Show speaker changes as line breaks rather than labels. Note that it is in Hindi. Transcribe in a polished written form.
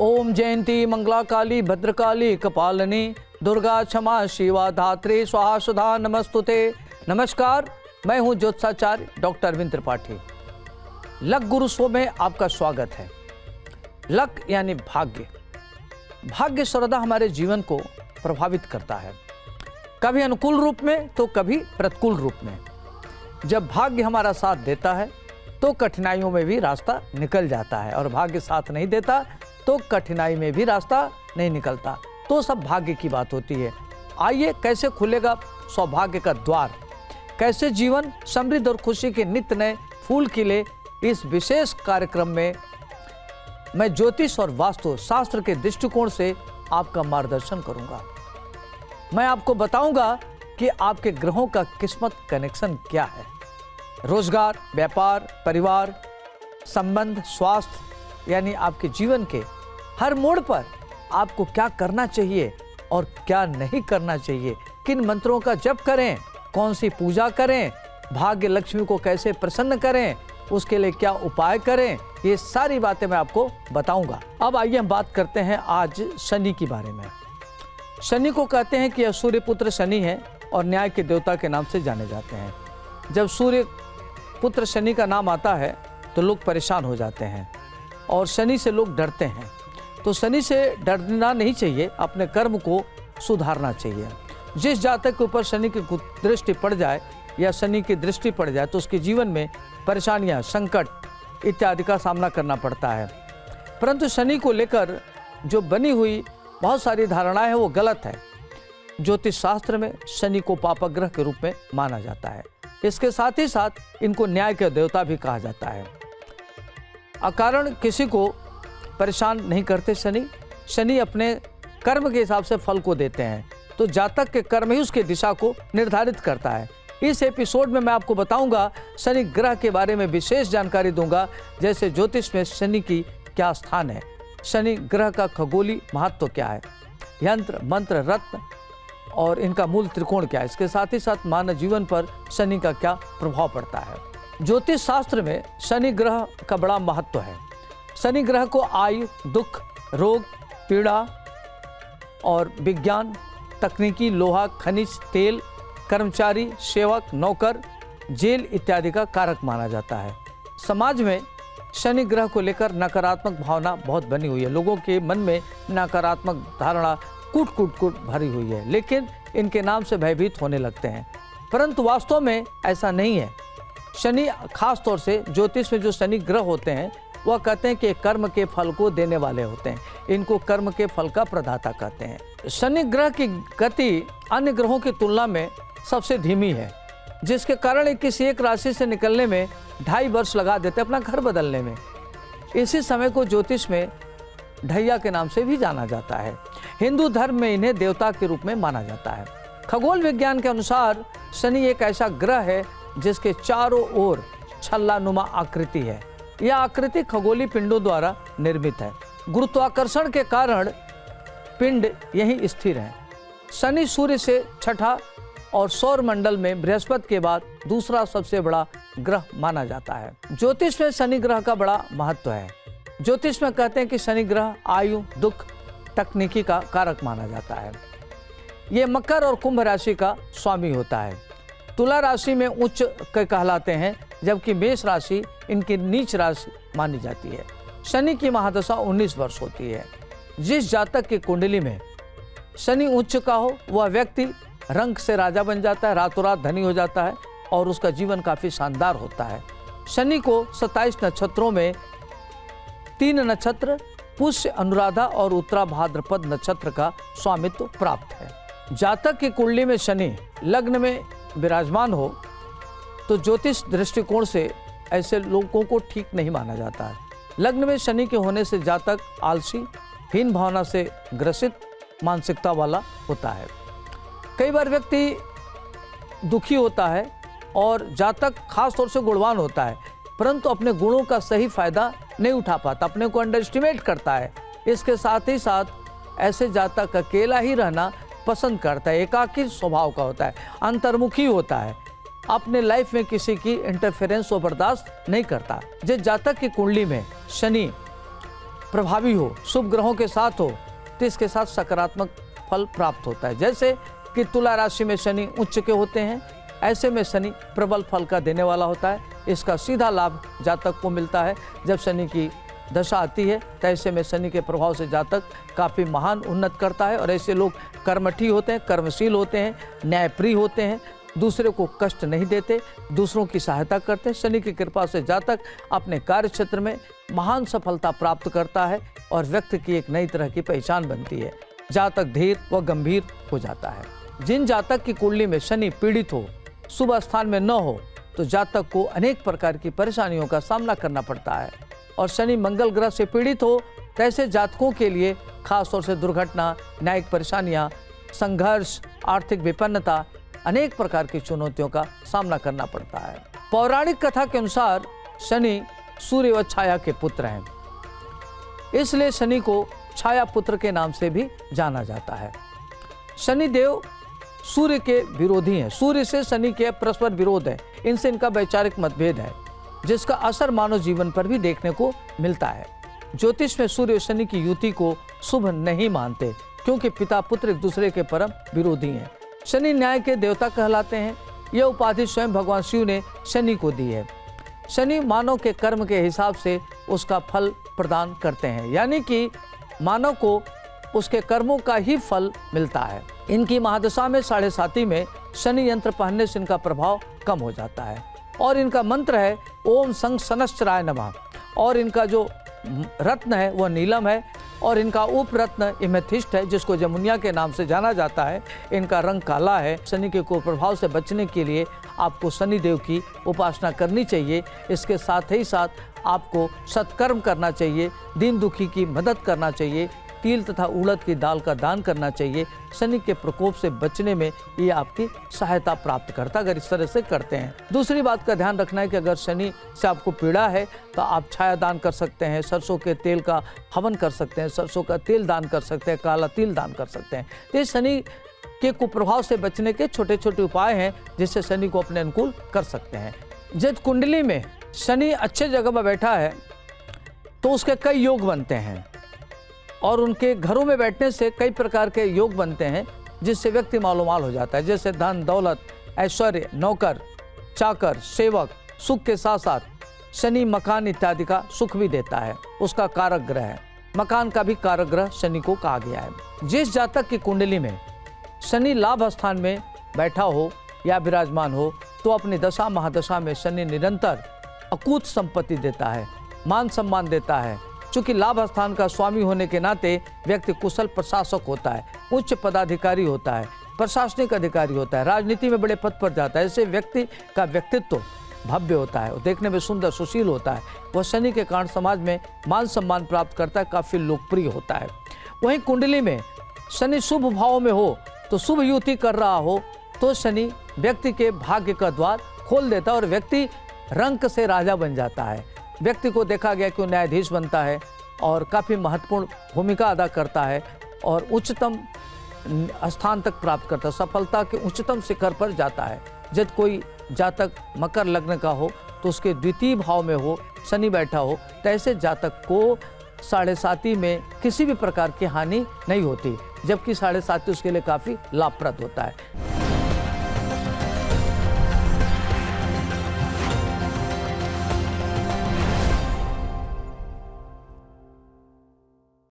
ओम जयंती मंगला काली भद्रकाली कपालिनी दुर्गा क्षमा शिवा धात्री स्वाहा सुधा नमस्तुते। नमस्कार, मैं हूं ज्योतिषाचार्य डॉक्टर अरविंद त्रिपाठी। लक गुरु शो में आपका स्वागत है। लक यानी भाग्य। भाग्य सर्वदा हमारे जीवन को प्रभावित करता है, कभी अनुकूल रूप में तो कभी प्रतिकूल रूप में। जब भाग्य हमारा साथ देता है तो कठिनाइयों में भी रास्ता निकल जाता है, और भाग्य साथ नहीं देता तो कठिनाई में भी रास्ता नहीं निकलता। तो सब भाग्य की बात होती है। आइए, कैसे खुलेगा सौभाग्य का द्वार, कैसे जीवन समृद्ध और खुशी के नित्य नए फूल खिले, इस विशेष कार्यक्रम में मैं ज्योतिष और वास्तु शास्त्र के दृष्टिकोण से आपका मार्गदर्शन करूंगा। मैं आपको बताऊंगा कि आपके ग्रहों का किस्मत कनेक्शन क्या है। रोजगार, व्यापार, परिवार, संबंध, स्वास्थ्य, यानी आपके जीवन के हर मोड़ पर आपको क्या करना चाहिए और क्या नहीं करना चाहिए, किन मंत्रों का जप करें, कौन सी पूजा करें, भाग्य लक्ष्मी को कैसे प्रसन्न करें, उसके लिए क्या उपाय करें, ये सारी बातें मैं आपको बताऊंगा। अब आइए हम बात करते हैं आज शनि के बारे में। शनि को कहते हैं कि यह सूर्य पुत्र शनि है और न्याय के देवता के नाम से जाने जाते हैं। जब सूर्य पुत्र शनि का नाम आता है तो लोग परेशान हो जाते हैं और शनि से लोग डरते हैं। तो शनि से डरना नहीं चाहिए, अपने कर्म को सुधारना चाहिए। जिस जातक के ऊपर शनि की दृष्टि पड़ जाए या शनि की दृष्टि पड़ जाए तो उसके जीवन में परेशानियां, संकट इत्यादि का सामना करना पड़ता है। परंतु शनि को लेकर जो बनी हुई बहुत सारी धारणाएं हैं वो गलत है। ज्योतिष शास्त्र में शनि को पापग्रह के रूप में माना जाता है। इसके साथ ही साथ इनको न्याय के देवता भी कहा जाता है। अकारण किसी को परेशान नहीं करते शनि। शनि अपने कर्म के हिसाब से फल को देते हैं, तो जातक के कर्म ही उसके दिशा को निर्धारित करता है। इस एपिसोड में मैं आपको बताऊंगा शनि ग्रह के बारे में विशेष जानकारी दूंगा, जैसे ज्योतिष में शनि की क्या स्थान है, शनि ग्रह का खगोली महत्व क्या है, यंत्र मंत्र रत्न और इनका मूल त्रिकोण क्या है। इसके साथ ही साथ मानव जीवन पर शनि का क्या प्रभाव पड़ता है। ज्योतिष शास्त्र में शनि ग्रह का बड़ा महत्व है। शनि ग्रह को आयु, दुख, रोग, पीड़ा और विज्ञान, तकनीकी, लोहा, खनिज, तेल, कर्मचारी, सेवक, नौकर, जेल इत्यादि का कारक माना जाता है। समाज में शनि ग्रह को लेकर नकारात्मक भावना बहुत बनी हुई है। लोगों के मन में नकारात्मक धारणा कूट भरी हुई है, लेकिन इनके नाम से भयभीत होने लगते हैं। परंतु वास्तव में ऐसा नहीं है। शनि, खास तौर से ज्योतिष में जो शनि ग्रह होते हैं वह कहते हैं कि कर्म के फल को देने वाले होते हैं। इनको कर्म के फल का प्रदाता कहते हैं। शनि ग्रह की गति अन्य ग्रहों की तुलना में सबसे धीमी है, जिसके कारण किसी एक राशि से निकलने में 2.5 वर्ष लगा देते हैं अपना घर बदलने में। इसी समय को ज्योतिष में ढैया के नाम से भी जाना जाता है। हिंदू धर्म में इन्हें देवता के रूप में माना जाता है। खगोल विज्ञान के अनुसार शनि एक ऐसा ग्रह है जिसके चारों ओर छल्लानुमा आकृति है। यह आकृति खगोली पिंडों द्वारा निर्मित है। गुरुत्वाकर्षण के कारण पिंड यहीं स्थिर है। शनि सूर्य से छठा और सौर मंडल में बृहस्पति के बाद दूसरा सबसे बड़ा ग्रह माना जाता है। ज्योतिष में शनि ग्रह का बड़ा महत्व है। ज्योतिष में कहते हैं कि शनि ग्रह आयु, दुख, तकनीकी का कारक माना जाता है। ये मकर और कुंभ राशि का स्वामी होता है। तुला राशि में उच्च कहलाते हैं, जबकि मेष राशि इनकी नीच राशि मानी जाती है। शनि की महादशा 19 वर्ष होती है। जिस जातक की कुंडली में शनि उच्च का हो वह व्यक्ति रंग से राजा बन जाता है, रातों रात धनी हो जाता है और उसका जीवन काफी शानदार होता है। शनि को 27 नक्षत्रों में 3 नक्षत्र पुष्य, अनुराधा और उत्तरा भाद्रपद नक्षत्र का स्वामित्व प्राप्त है। जातक की कुंडली में शनि लग्न में विराजमान हो तो ज्योतिष दृष्टिकोण से ऐसे लोगों को ठीक नहीं माना जाता है। लग्न में शनि के होने से जातक आलसी, हीन भावना से ग्रसित मानसिकता वाला होता है। कई बार व्यक्ति दुखी होता है और जातक खास तौर से गुणवान होता है, परंतु अपने गुणों का सही फायदा नहीं उठा पाता, अपने को अंडर एस्टिमेट करता है। इसके साथ ही साथ ऐसे जातक अकेला ही रहना पसंद करता है, एकाकी स्वभाव का होता है, अंतर्मुखी होता है, अपने लाइफ में किसी की इंटरफेरेंस को बर्दाश्त नहीं करता। जिस जातक की कुंडली में शनि प्रभावी हो, शुभ ग्रहों के साथ हो, तो इसके साथ सकारात्मक फल प्राप्त होता है। जैसे कि तुला राशि में शनि उच्च के होते हैं, ऐसे में शनि प्रबल फल का देने वाला होता है। इसका सीधा लाभ जातक को मिलता है। जब शनि की दशा आती है तो ऐसे में शनि के प्रभाव से जातक काफ़ी महान उन्नत करता है। और ऐसे लोग कर्मठी होते हैं, कर्मशील होते हैं, न्यायप्रिय होते हैं, दूसरे को कष्ट नहीं देते, दूसरों की सहायता करते हैं। शनि की कृपा से जातक अपने कार्य क्षेत्र में महान सफलता प्राप्त करता है और व्यक्ति की एक नई तरह की पहचान बनती है। जातक धीर व गंभीर हो जाता है। जिन जातक की कुंडली में शनि पीड़ित हो, शुभ स्थान में न हो, तो जातक को अनेक प्रकार की परेशानियों का सामना करना पड़ता है। और शनि मंगल ग्रह से पीड़ित हो, तो ऐसे जातकों के लिए खास तौर से दुर्घटना, न्यायिक परेशानियां, संघर्ष, आर्थिक विपन्नता, अनेक प्रकार की चुनौतियों का सामना करना पड़ता है। पौराणिक कथा के अनुसार शनि सूर्य व छाया के पुत्र हैं, इसलिए शनि को छाया पुत्र के नाम से भी जाना जाता है। शनि देव सूर्य के विरोधी हैं। सूर्य से शनि के परस्पर विरोध है, इनसे इनका वैचारिक मतभेद है, जिसका असर मानव जीवन पर भी देखने को मिलता है। ज्योतिष में सूर्य और शनि की युति को शुभ नहीं मानते, क्योंकि पिता पुत्र एक दूसरे के परम विरोधी हैं। शनि न्याय के देवता कहलाते हैं। यह उपाधि स्वयं भगवान शिव ने शनि को दी है। शनि मानव के कर्म के हिसाब से उसका फल प्रदान करते हैं, यानी कि मानव को उसके कर्मों का ही फल मिलता है। इनकी महादशा में 7.5 में शनि यंत्र पहनने से इनका प्रभाव कम हो जाता है। और इनका मंत्र है ओम संग शनश्चराय नमः। और इनका जो रत्न है वह नीलम है। और इनका उपरत्न इमेथिस्ट है, जिसको जमुनिया के नाम से जाना जाता है। इनका रंग काला है। शनि के कुप्रभाव से बचने के लिए आपको शनि देव की उपासना करनी चाहिए। इसके साथ ही साथ आपको सत्कर्म करना चाहिए, दीन दुखी की मदद करना चाहिए, तिल तथा उड़द की दाल का दान करना चाहिए। शनि के प्रकोप से बचने में ये आपकी सहायता प्राप्त करता है, अगर इस तरह से करते हैं। दूसरी बात का ध्यान रखना है कि अगर शनि से आपको पीड़ा है तो आप छाया दान कर सकते हैं, सरसों के तेल का हवन कर सकते हैं, सरसों का तेल दान कर सकते हैं, काला तिल दान कर सकते हैं। तो ये शनि के कुप्रभाव से बचने के छोटे छोटे उपाय हैं, जिससे शनि को अपने अनुकूल कर सकते हैं। जब कुंडली में शनि अच्छे जगह पर बैठा है तो उसके कई योग बनते हैं, और उनके घरों में बैठने से कई प्रकार के योग बनते हैं, जिससे व्यक्ति मालोमाल हो जाता है। जैसे धन, दौलत, ऐश्वर्य, नौकर, चाकर, सेवक, सुख के साथ साथ शनि मकान इत्यादि का सुख भी देता है, उसका कारक ग्रह है। मकान का भी कारक ग्रह शनि को कहा गया है। जिस जातक की कुंडली में शनि लाभ स्थान में बैठा हो या विराजमान हो, तो अपनी दशा महादशा में शनि निरंतर अकूत संपत्ति देता है, मान सम्मान देता है। चूंकि लाभ स्थान का स्वामी होने के नाते व्यक्ति कुशल प्रशासक होता है, उच्च पदाधिकारी होता है, प्रशासनिक अधिकारी होता है, राजनीति में बड़े पद पर जाता है। ऐसे व्यक्ति का व्यक्तित्व भव्य होता है, देखने में सुंदर सुशील होता है। वह शनि के कारण समाज में मान सम्मान प्राप्त करता है, काफ़ी लोकप्रिय होता है। वहीं कुंडली में शनि शुभ भाव में हो, तो शुभ युति कर रहा हो, तो शनि व्यक्ति के भाग्य का द्वार खोल देता है और व्यक्ति रंक से राजा बन जाता है। व्यक्ति को देखा गया कि वो न्यायाधीश बनता है और काफ़ी महत्वपूर्ण भूमिका अदा करता है और उच्चतम स्थान तक प्राप्त करता है, सफलता के उच्चतम शिखर पर जाता है। जब कोई जातक मकर लग्न का हो तो उसके द्वितीय भाव में हो शनि बैठा हो, तो ऐसे जातक को 7.5 में किसी भी प्रकार की हानि नहीं होती, जबकि 7.5 उसके लिए काफ़ी लाभप्रद होता है।